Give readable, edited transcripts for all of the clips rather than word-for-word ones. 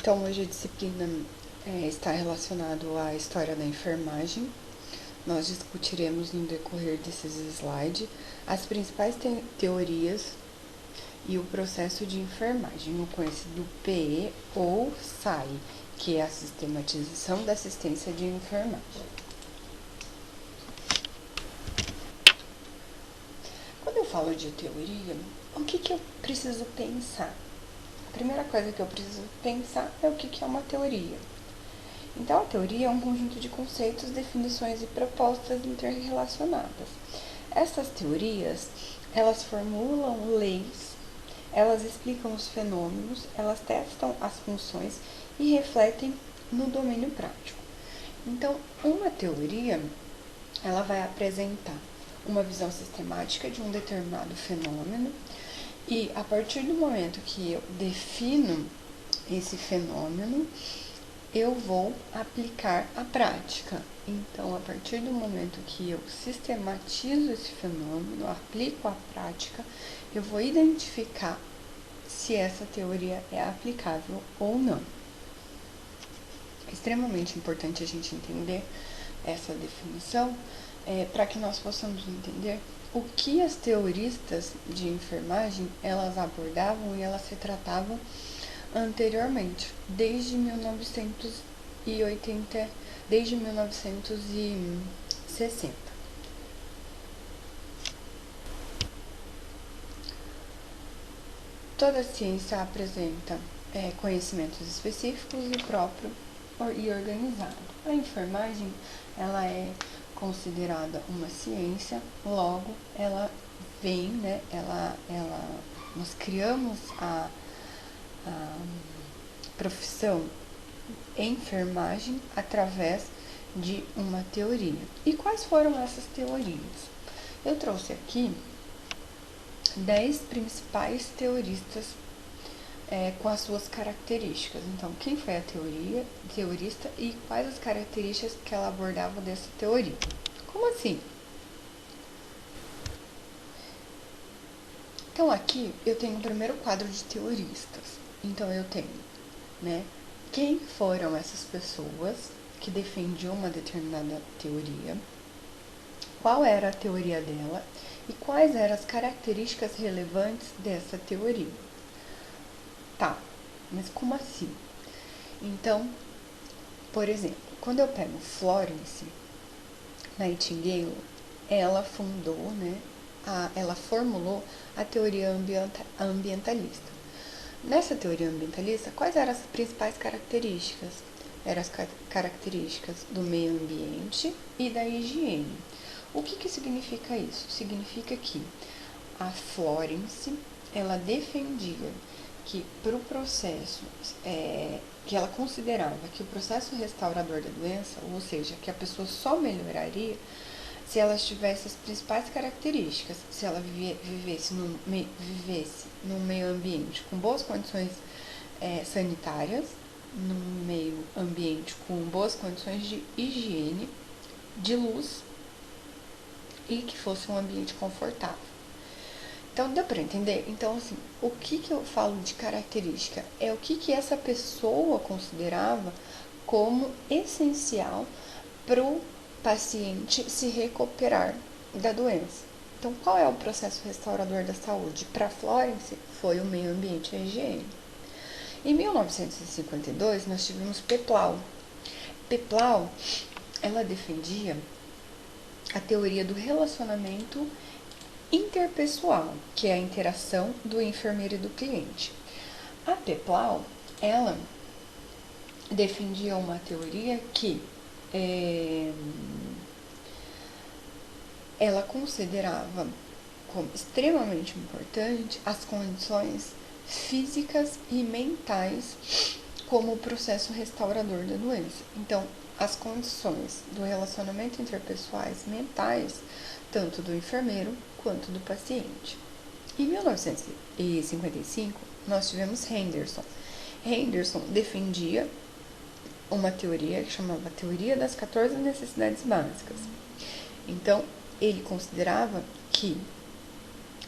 Então, hoje a disciplina está relacionada à história da enfermagem. Nós discutiremos no decorrer desses slides as principais teorias e o processo de enfermagem, o conhecido PE ou SAI, que é a sistematização da assistência de enfermagem. Quando eu falo de teoria, o que eu preciso pensar? A primeira coisa que eu preciso pensar é o que é uma teoria. Então, a teoria é um conjunto de conceitos, definições e propostas interrelacionadas. Essas teorias, elas formulam leis, elas explicam os fenômenos, elas testam as funções e refletem no domínio prático. Então, uma teoria, ela vai apresentar uma visão sistemática de um determinado fenômeno e, a partir do momento que eu defino esse fenômeno, eu vou aplicar a prática. Então, a partir do momento que eu sistematizo esse fenômeno, aplico a prática, eu vou identificar se essa teoria é aplicável ou não. É extremamente importante a gente entender essa definição para que nós possamos entender o que as teoristas de enfermagem elas abordavam e elas se tratavam anteriormente, desde 1960. Toda ciência apresenta conhecimentos específicos e próprio e organizado. A enfermagem, ela é considerada uma ciência, logo ela vem, né, nós criamos a profissão enfermagem através de uma teoria. E quais foram essas teorias? Eu trouxe aqui 10 principais teoristas com as suas características. Então, quem foi a teorista e quais as características que ela abordava dessa teoria? Como assim? Então, aqui eu tenho o primeiro quadro de teoristas. Então, eu tenho, né, quem foram essas pessoas que defendiam uma determinada teoria, qual era a teoria dela e quais eram as características relevantes dessa teoria. Tá, mas como assim? Então, por exemplo, quando eu pego Florence Nightingale, ela fundou, né, ela formulou a teoria ambientalista. Nessa teoria ambientalista, quais eram as principais características? Eram as características do meio ambiente e da higiene. O que significa isso? Significa que a Florence, ela defendia que para o processo, que ela considerava que o processo restaurador da doença, ou seja, que a pessoa só melhoraria se ela tivesse as principais características, se ela vivesse num meio ambiente com boas condições sanitárias, num meio ambiente com boas condições de higiene, de luz e que fosse um ambiente confortável. Então, deu para entender? Então, assim, o que eu falo de característica? É o que essa pessoa considerava como essencial para o paciente se recuperar da doença. Então, qual é o processo restaurador da saúde? Para Florence, foi o meio ambiente e a higiene. Em 1952, nós tivemos Peplau. Peplau, ela defendia a teoria do relacionamento interpessoal, que é a interação do enfermeiro e do cliente. A Peplau, ela defendia uma teoria que ela considerava como extremamente importante as condições físicas e mentais como o processo restaurador da doença. Então, as condições do relacionamento interpessoais mentais, tanto do enfermeiro quanto do paciente. Em 1955, nós tivemos Henderson. Henderson defendia uma teoria que chamava Teoria das 14 Necessidades Básicas. Então, ele considerava que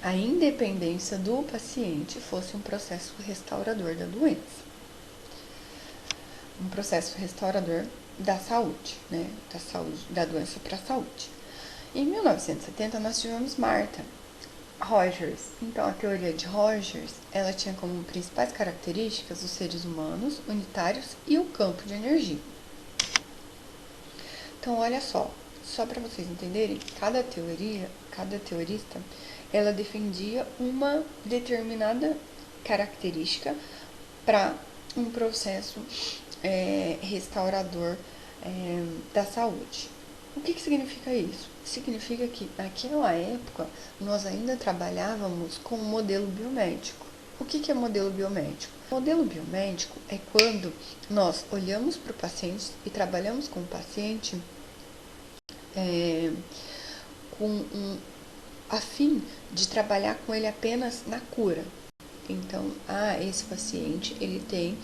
a independência do paciente fosse um processo restaurador da doença. um processo restaurador da saúde, né? Da saúde, da doença para a saúde. Em 1970 nós tivemos Martha Rogers. Então a teoria de Rogers, ela tinha como principais características os seres humanos, unitários e o campo de energia. Então olha só para vocês entenderem, cada teorista, ela defendia uma determinada característica para um processo restaurador da saúde. O que significa isso? Significa que naquela época nós ainda trabalhávamos com o modelo biomédico. O que é modelo biomédico? O modelo biomédico é quando nós olhamos para o paciente e trabalhamos com o paciente a fim de trabalhar com ele apenas na cura. Então, esse paciente ele tem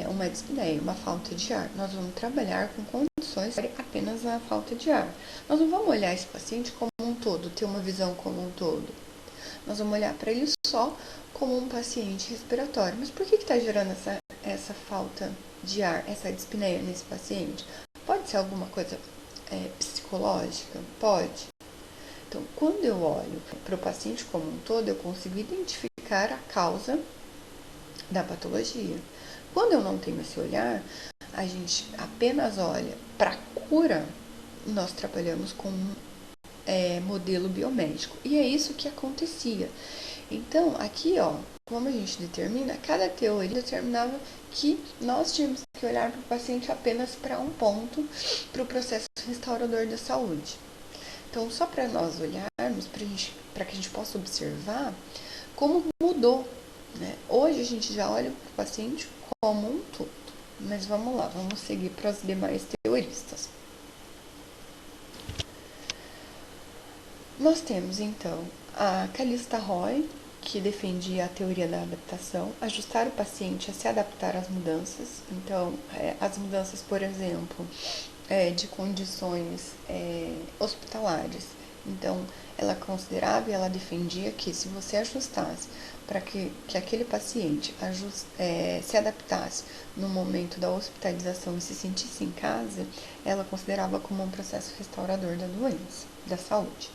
uma dispneia, uma falta de ar. Nós vamos trabalhar com condições apenas na falta de ar. Nós não vamos olhar esse paciente como um todo, ter uma visão como um todo. Nós vamos olhar para ele só como um paciente respiratório. Mas por que está gerando essa falta de ar, essa dispneia nesse paciente? Pode ser alguma coisa psicológica? Pode. Então, quando eu olho para o paciente como um todo, eu consigo identificar a causa da patologia. Quando eu não tenho esse olhar, a gente apenas olha para a cura, nós trabalhamos com modelo biomédico. E é isso que acontecia. Então, aqui, como a gente determina, cada teoria determinava que nós tínhamos que olhar para o paciente apenas para um ponto, para o processo restaurador da saúde. Então, só para nós olharmos, para que a gente possa observar como mudou, né? Hoje a gente já olha para o paciente como um todo. Mas vamos lá, vamos seguir para os demais teoristas. Nós temos, então, a Callista Roy, que defendia a teoria da adaptação, ajustar o paciente a se adaptar às mudanças. Então, as mudanças, por exemplo, de condições hospitalares. Então, ela considerava e ela defendia que se você ajustasse para que aquele paciente se adaptasse no momento da hospitalização e se sentisse em casa, ela considerava como um processo restaurador da doença, da saúde.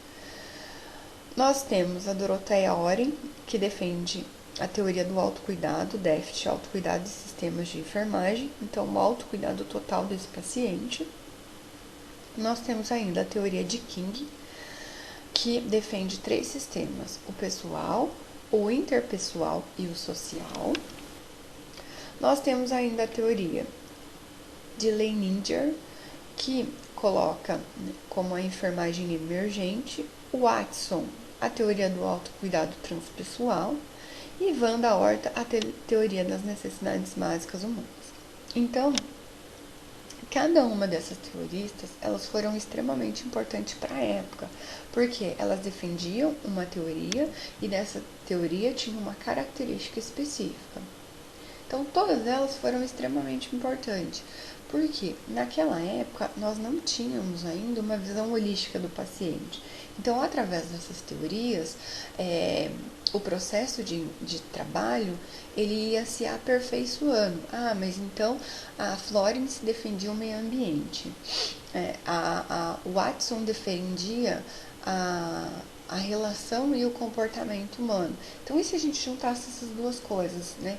Nós temos a Dorothea Oren, que defende a teoria do autocuidado, déficit, autocuidado e sistemas de enfermagem, então o autocuidado total desse paciente. Nós temos ainda a teoria de King, que defende 3 sistemas, o pessoal, o interpessoal e o social. Nós temos ainda a teoria de Leininger, que coloca como a enfermagem emergente, o Watson, a teoria do autocuidado transpessoal, e Wanda Horta, a teoria das necessidades básicas humanas. Então, cada uma dessas teoristas, elas foram extremamente importantes para a época, porque elas defendiam uma teoria e dessa teoria tinha uma característica específica. Então, todas elas foram extremamente importantes, porque naquela época nós não tínhamos ainda uma visão holística do paciente. Então, através dessas teorias, o processo de trabalho, ele ia se aperfeiçoando. Mas então a Florence defendia o meio ambiente, o Watson defendia a relação e o comportamento humano. Então, e se a gente juntasse essas duas coisas, né?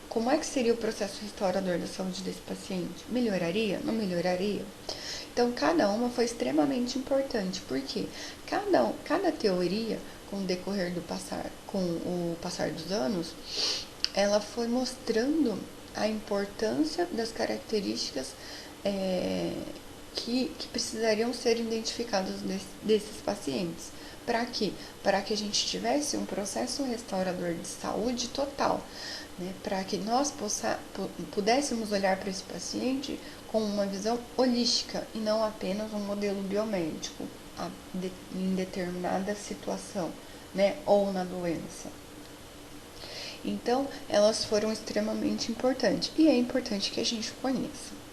Como é que seria o processo restaurador da saúde desse paciente? Melhoraria? Não melhoraria? Então, cada uma foi extremamente importante, porque cada teoria, com o passar dos anos, ela foi mostrando a importância das características que precisariam ser identificadas desses pacientes. Para quê? Para que a gente tivesse um processo restaurador de saúde total, né? Para que nós pudéssemos olhar para esse paciente com uma visão holística e não apenas um modelo biomédico em determinada situação, né? Ou na doença. Então, elas foram extremamente importantes e é importante que a gente conheça.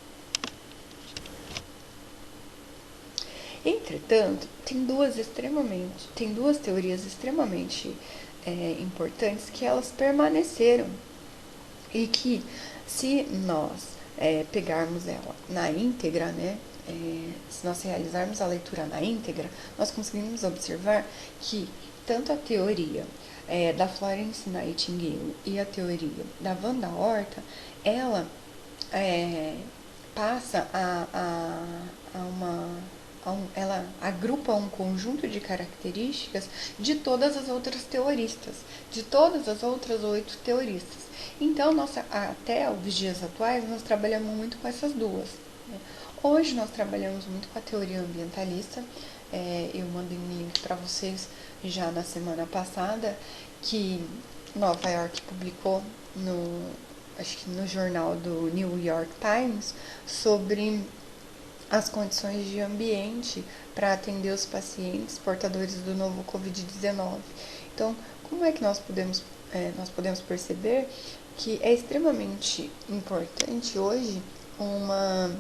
Entretanto, tem duas teorias extremamente importantes que elas permaneceram e que, se nós pegarmos ela na íntegra, né? Se nós realizarmos a leitura na íntegra, nós conseguimos observar que tanto a teoria da Florence Nightingale e a teoria da Wanda Horta, ela passa ela agrupa um conjunto de características de todas as outras teoristas, de todas as outras 8 teoristas. Então, até os dias atuais, nós trabalhamos muito com essas duas. Né? Hoje, nós trabalhamos muito com a teoria ambientalista. Eu mandei um link para vocês já na semana passada, que Nova York publicou acho que no jornal do New York Times, sobre as condições de ambiente para atender os pacientes portadores do novo Covid-19. Então, como é que nós podemos perceber que é extremamente importante hoje uma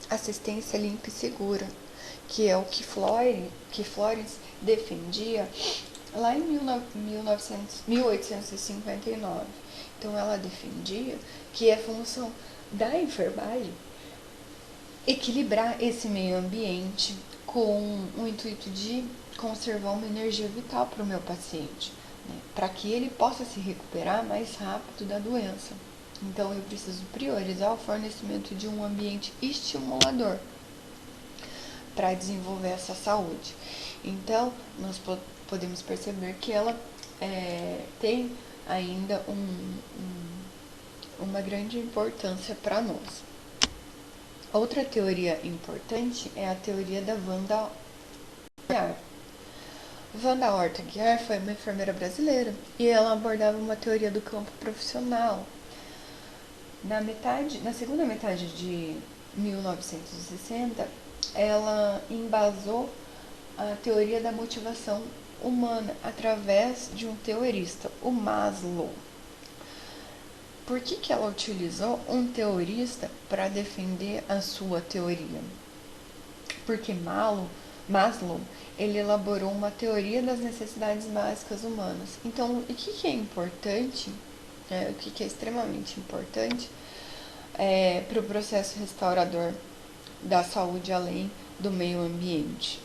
assistência limpa e segura, que é o que Florence defendia lá em 1859. Então, ela defendia que é função da enfermagem equilibrar esse meio ambiente com o intuito de conservar uma energia vital para o meu paciente, né? Para que ele possa se recuperar mais rápido da doença. Então, eu preciso priorizar o fornecimento de um ambiente estimulador para desenvolver essa saúde. Então, nós podemos perceber que ela tem ainda uma grande importância para nós. Outra teoria importante é a teoria da Wanda Aguiar. Wanda Horta Aguiar foi uma enfermeira brasileira e ela abordava uma teoria do campo profissional. Na segunda metade de 1960, ela embasou a teoria da motivação humana através de um teorista, o Maslow. Por que ela utilizou um teorista para defender a sua teoria? Porque Maslow ele elaborou uma teoria das necessidades básicas humanas. Então, o que é importante, o que é extremamente importante para o processo restaurador da saúde além do meio ambiente?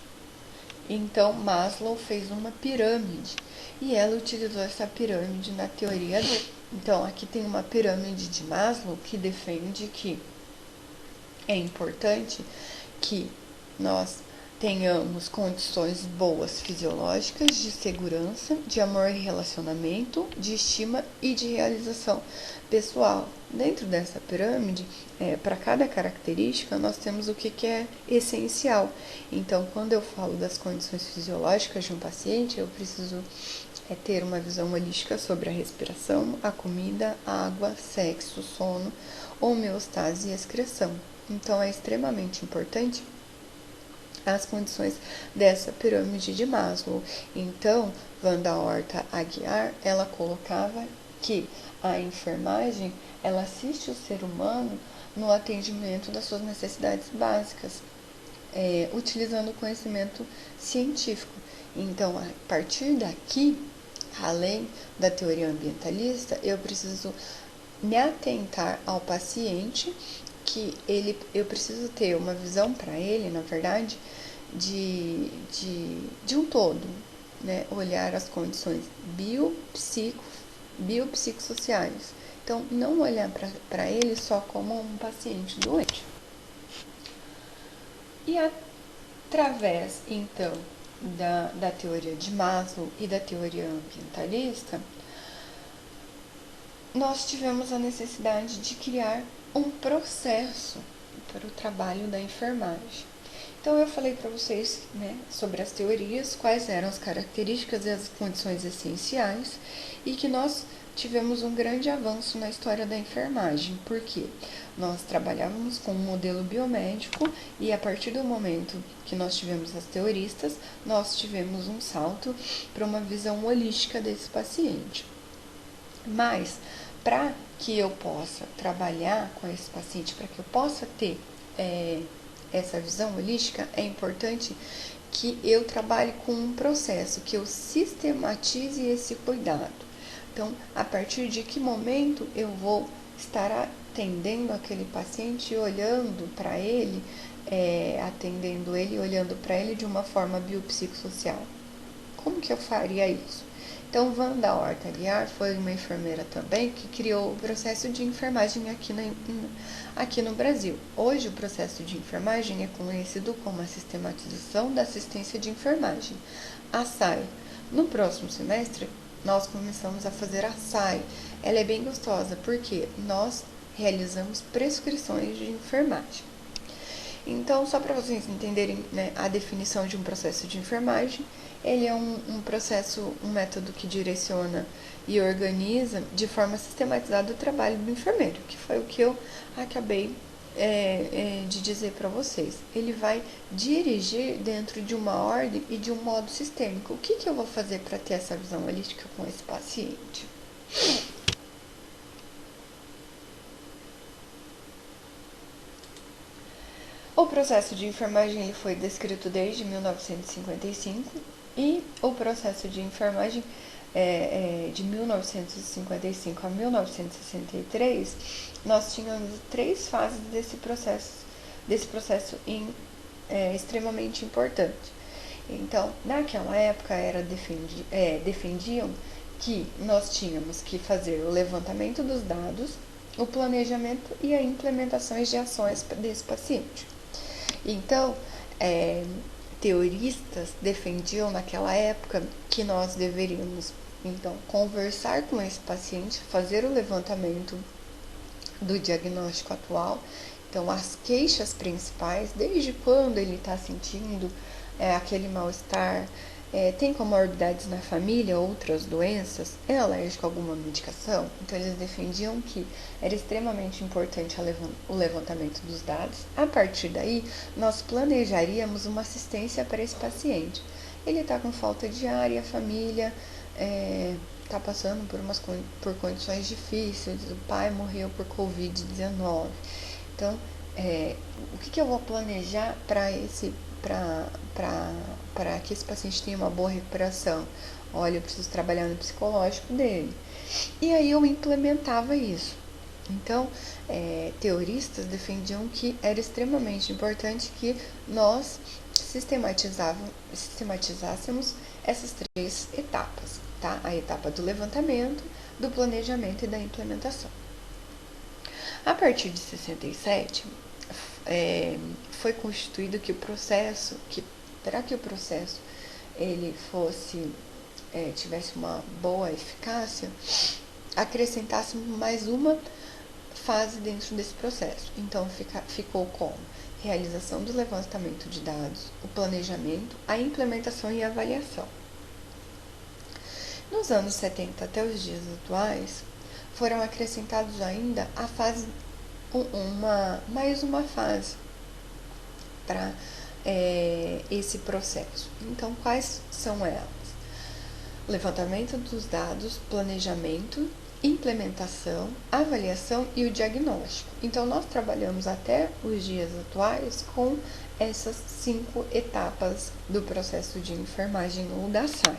Então, Maslow fez uma pirâmide e ela utilizou essa pirâmide na teoria dele. Então, aqui tem uma pirâmide de Maslow que defende que é importante que nós tenhamos condições boas fisiológicas, de segurança, de amor e relacionamento, de estima e de realização pessoal. Dentro dessa pirâmide, para cada característica, nós temos o que é essencial. Então, quando eu falo das condições fisiológicas de um paciente, eu preciso ter uma visão holística sobre a respiração, a comida, a água, sexo, sono, homeostase e excreção. Então, é extremamente importante as condições dessa pirâmide de Maslow. Então, Wanda Horta Aguiar, ela colocava que a enfermagem, ela assiste o ser humano no atendimento das suas necessidades básicas, utilizando o conhecimento científico. Então, a partir daqui, além da teoria ambientalista, eu preciso me atentar ao paciente, que eu preciso ter uma visão para ele, na verdade, de um todo, né? Olhar as condições biopsicossociais. Então, não olhar para ele só como um paciente doente. E através, então, da teoria de Maslow e da teoria ambientalista, nós tivemos a necessidade de criar um processo para o trabalho da enfermagem. Então, eu falei para vocês, né, sobre as teorias, quais eram as características e as condições essenciais, e que nós tivemos um grande avanço na história da enfermagem, porque nós trabalhávamos com um modelo biomédico e a partir do momento que nós tivemos as teoristas, nós tivemos um salto para uma visão holística desse paciente. Mas, para que eu possa trabalhar com esse paciente, para que eu possa ter essa visão holística, é importante que eu trabalhe com um processo, que eu sistematize esse cuidado. Então, a partir de que momento eu vou estar atendendo aquele paciente e olhando para ele, atendendo ele e olhando para ele de uma forma biopsicossocial? Como que eu faria isso? Então, Wanda Horta Aguiar foi uma enfermeira também que criou o processo de enfermagem aqui no Brasil. Hoje, o processo de enfermagem é conhecido como a sistematização da assistência de enfermagem, a SAI. No próximo semestre, nós começamos a fazer a SAI. Ela é bem gostosa porque nós realizamos prescrições de enfermagem. Então, só para vocês entenderem, né, a definição de um processo de enfermagem, ele é um processo, um método que direciona e organiza de forma sistematizada o trabalho do enfermeiro, que foi o que eu acabei de dizer para vocês. Ele vai dirigir dentro de uma ordem e de um modo sistêmico. O que eu vou fazer para ter essa visão holística com esse paciente? O processo de enfermagem ele foi descrito desde 1955 e o processo de enfermagem de 1955 a 1963, nós tínhamos 3 fases desse processo extremamente importante. Então, naquela época defendiam que nós tínhamos que fazer o levantamento dos dados, o planejamento e a implementação de ações desse paciente. Então, teoristas defendiam naquela época que nós deveríamos, então, conversar com esse paciente, fazer o levantamento do diagnóstico atual, então, as queixas principais, desde quando ele está sentindo aquele mal-estar, tem comorbidades na família, outras doenças, é alérgico a alguma medicação? Então, eles defendiam que era extremamente importante o levantamento dos dados. A partir daí, nós planejaríamos uma assistência para esse paciente. Ele está com falta de ar e a família está passando por condições difíceis, o pai morreu por Covid-19. Então, o que eu vou planejar para que esse paciente tenha uma boa recuperação? Olha, eu preciso trabalhar no psicológico dele. E aí eu implementava isso. Então, teoristas defendiam que era extremamente importante que nós sistematizássemos essas 3 etapas, tá? A etapa do levantamento, do planejamento e da implementação. A partir de 67, foi constituído que o processo, para que o processo ele tivesse uma boa eficácia, acrescentássemos mais uma fase dentro desse processo. Então, ficou como realização do levantamento de dados, o planejamento, a implementação e a avaliação. Nos anos 70 até os dias atuais, foram acrescentados ainda a fase, mais uma fase para esse processo. Então, quais são elas? Levantamento dos dados, planejamento, implementação, avaliação e o diagnóstico. Então, nós trabalhamos até os dias atuais com essas 5 etapas do processo de enfermagem ou da SAI.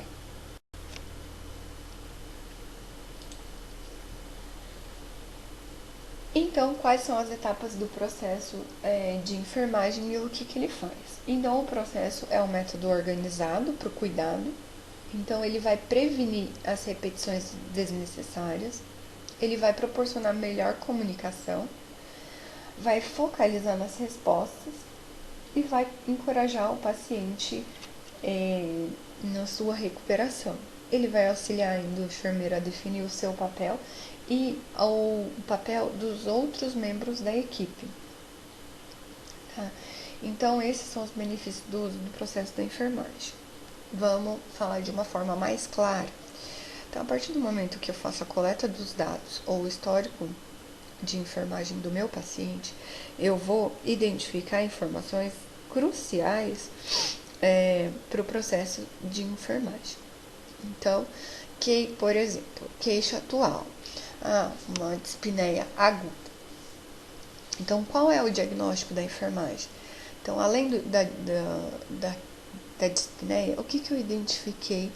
Então, quais são as etapas do processo de enfermagem e o que ele faz? Então, o processo é um método organizado para o cuidado. Então, ele vai prevenir as repetições desnecessárias, ele vai proporcionar melhor comunicação, vai focalizar nas respostas e vai encorajar o paciente na sua recuperação. Ele vai auxiliar ainda o enfermeiro a definir o seu papel e o papel dos outros membros da equipe. Tá? Então, esses são os benefícios do uso do processo da enfermagem. Vamos falar de uma forma mais clara. Então, a partir do momento que eu faço a coleta dos dados ou o histórico de enfermagem do meu paciente, eu vou identificar informações cruciais para o processo de enfermagem. Então, por exemplo, queixa atual, uma dispneia aguda. Então, qual é o diagnóstico da enfermagem? Então, além da dispneia, o que eu identifiquei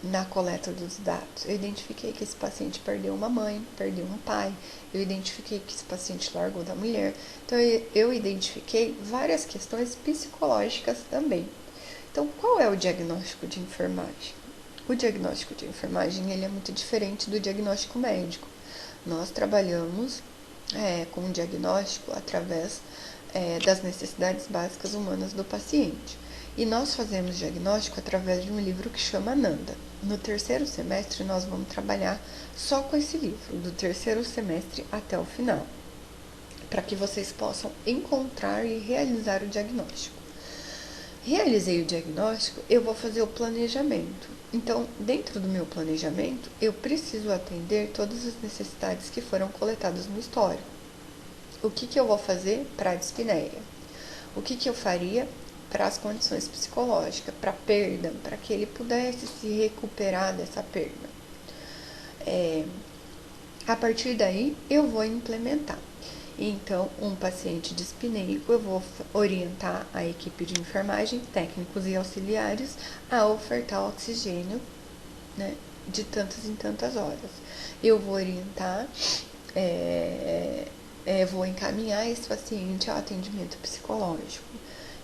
na coleta dos dados. Eu identifiquei que esse paciente perdeu uma mãe, perdeu um pai, eu identifiquei que esse paciente largou da mulher. Então, eu identifiquei várias questões psicológicas também. Então, qual é o diagnóstico de enfermagem? O diagnóstico de enfermagem ele é muito diferente do diagnóstico médico. Nós trabalhamos com o diagnóstico através das necessidades básicas humanas do paciente. E nós fazemos diagnóstico através de um livro que chama Nanda. No terceiro semestre, nós vamos trabalhar só com esse livro, do terceiro semestre até o final, para que vocês possam encontrar e realizar o diagnóstico. Realizei o diagnóstico, eu vou fazer o planejamento. Então, dentro do meu planejamento, eu preciso atender todas as necessidades que foram coletadas no histórico. O que eu vou fazer para a dispneia? O que eu faria para as condições psicológicas, para a perda, para que ele pudesse se recuperar dessa perda. A partir daí, eu vou implementar. Então, um paciente dispneico, eu vou orientar a equipe de enfermagem, técnicos e auxiliares, a ofertar oxigênio, né, de tantas em tantas horas. Eu vou orientar, vou encaminhar esse paciente ao atendimento psicológico.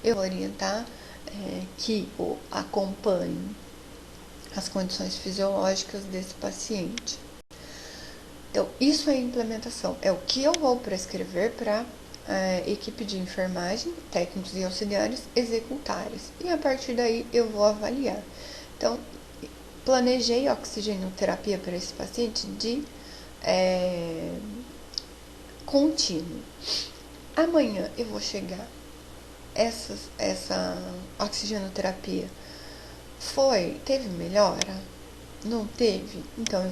Eu vou orientar que acompanhe as condições fisiológicas desse paciente. Então, isso é implementação, é o que eu vou prescrever para a equipe de enfermagem, técnicos e auxiliares executarem. E a partir daí eu vou avaliar. Então, planejei oxigenoterapia para esse paciente de contínuo. Amanhã eu vou chegar, essa oxigenoterapia teve melhora? Não teve? Então eu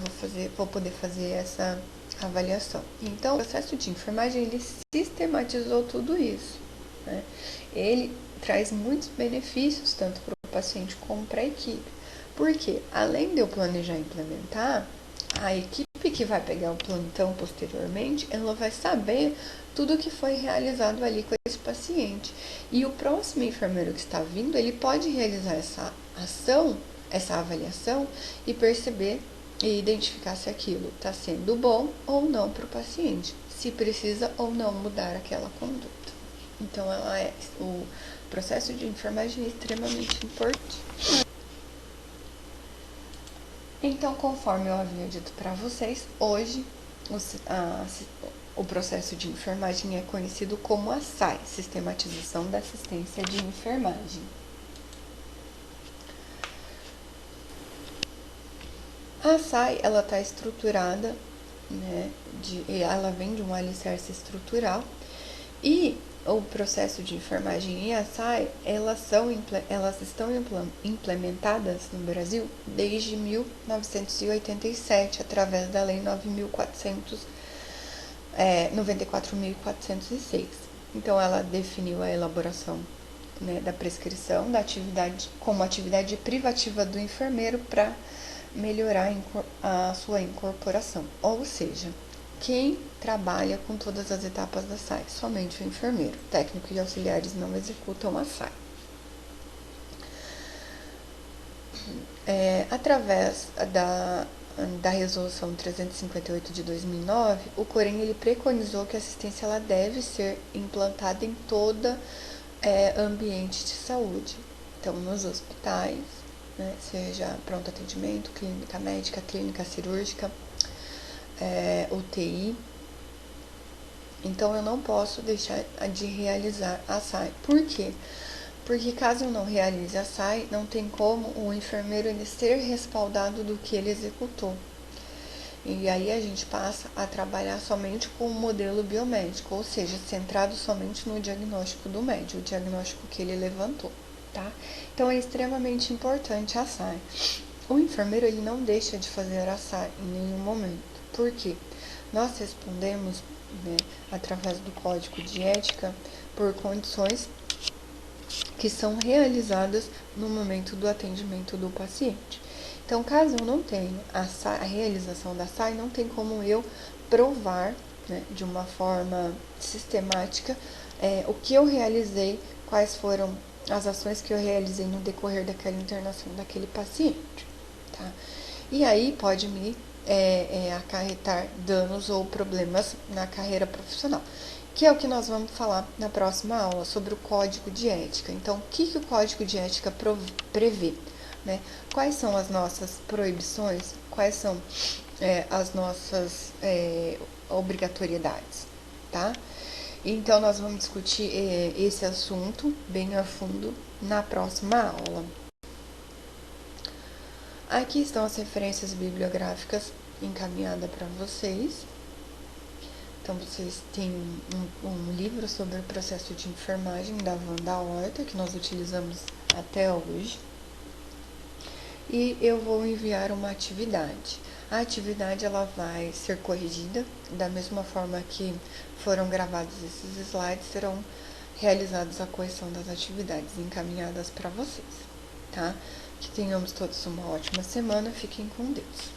vou poder fazer essa avaliação. Então, o processo de enfermagem, ele sistematizou tudo isso, né? Ele traz muitos benefícios, tanto para o paciente como para a equipe. Porque, além de eu planejar e implementar, a equipe que vai pegar o plantão posteriormente, ela vai saber tudo o que foi realizado ali com esse paciente. E o próximo enfermeiro que está vindo, ele pode realizar essa ação, essa avaliação e perceber e identificar se aquilo está sendo bom ou não para o paciente, se precisa ou não mudar aquela conduta. Então, o processo de enfermagem é extremamente importante. Então, conforme eu havia dito para vocês, hoje o processo de enfermagem é conhecido como a SAI, Sistematização da Assistência de Enfermagem. A SAI, ela está estruturada, né, ela vem de um alicerce estrutural, e o processo de enfermagem e a SAI, elas estão implementadas no Brasil desde 1987, através da Lei 94.406. Então, ela definiu a elaboração, né, da prescrição da atividade como atividade privativa do enfermeiro para melhorar a sua incorporação. Ou seja, quem trabalha com todas as etapas da SAI? Somente o enfermeiro. Técnico e auxiliares não executam a SAI. Através da Resolução 358 de 2009, o Corém ele preconizou que a assistência ela deve ser implantada em todo ambiente de saúde. Então, nos hospitais, né, seja pronto atendimento, clínica médica, clínica cirúrgica, UTI. Então, eu não posso deixar de realizar a SAI. Por quê? Porque caso eu não realize a SAI, não tem como o enfermeiro ele ser respaldado do que ele executou. E aí a gente passa a trabalhar somente com o modelo biomédico, ou seja, centrado somente no diagnóstico do médico, o diagnóstico que ele levantou, tá? Então, é extremamente importante a SAI. O enfermeiro ele não deixa de fazer a SAI em nenhum momento. Por quê? Nós respondemos, né, através do Código de Ética, por condições que são realizadas no momento do atendimento do paciente. Então, caso eu não tenha a realização da SAI, não tem como eu provar, né, de uma forma sistemática o que eu realizei, quais foram as ações que eu realizei no decorrer daquela internação daquele paciente, tá? E aí pode me acarretar danos ou problemas na carreira profissional, que é o que nós vamos falar na próxima aula, sobre o código de ética. Então, o que o código de ética prevê? Né? Quais são as nossas proibições? Quais são as nossas obrigatoriedades? Tá? Então, nós vamos discutir esse assunto bem a fundo na próxima aula. Aqui estão as referências bibliográficas encaminhadas para vocês. Então, vocês têm um livro sobre o processo de enfermagem da Wanda Horta, que nós utilizamos até hoje. E eu vou enviar uma atividade. A atividade ela vai ser corrigida da mesma forma que foram gravados esses slides, serão realizados a correção das atividades encaminhadas para vocês, tá? Que tenhamos todos uma ótima semana, fiquem com Deus.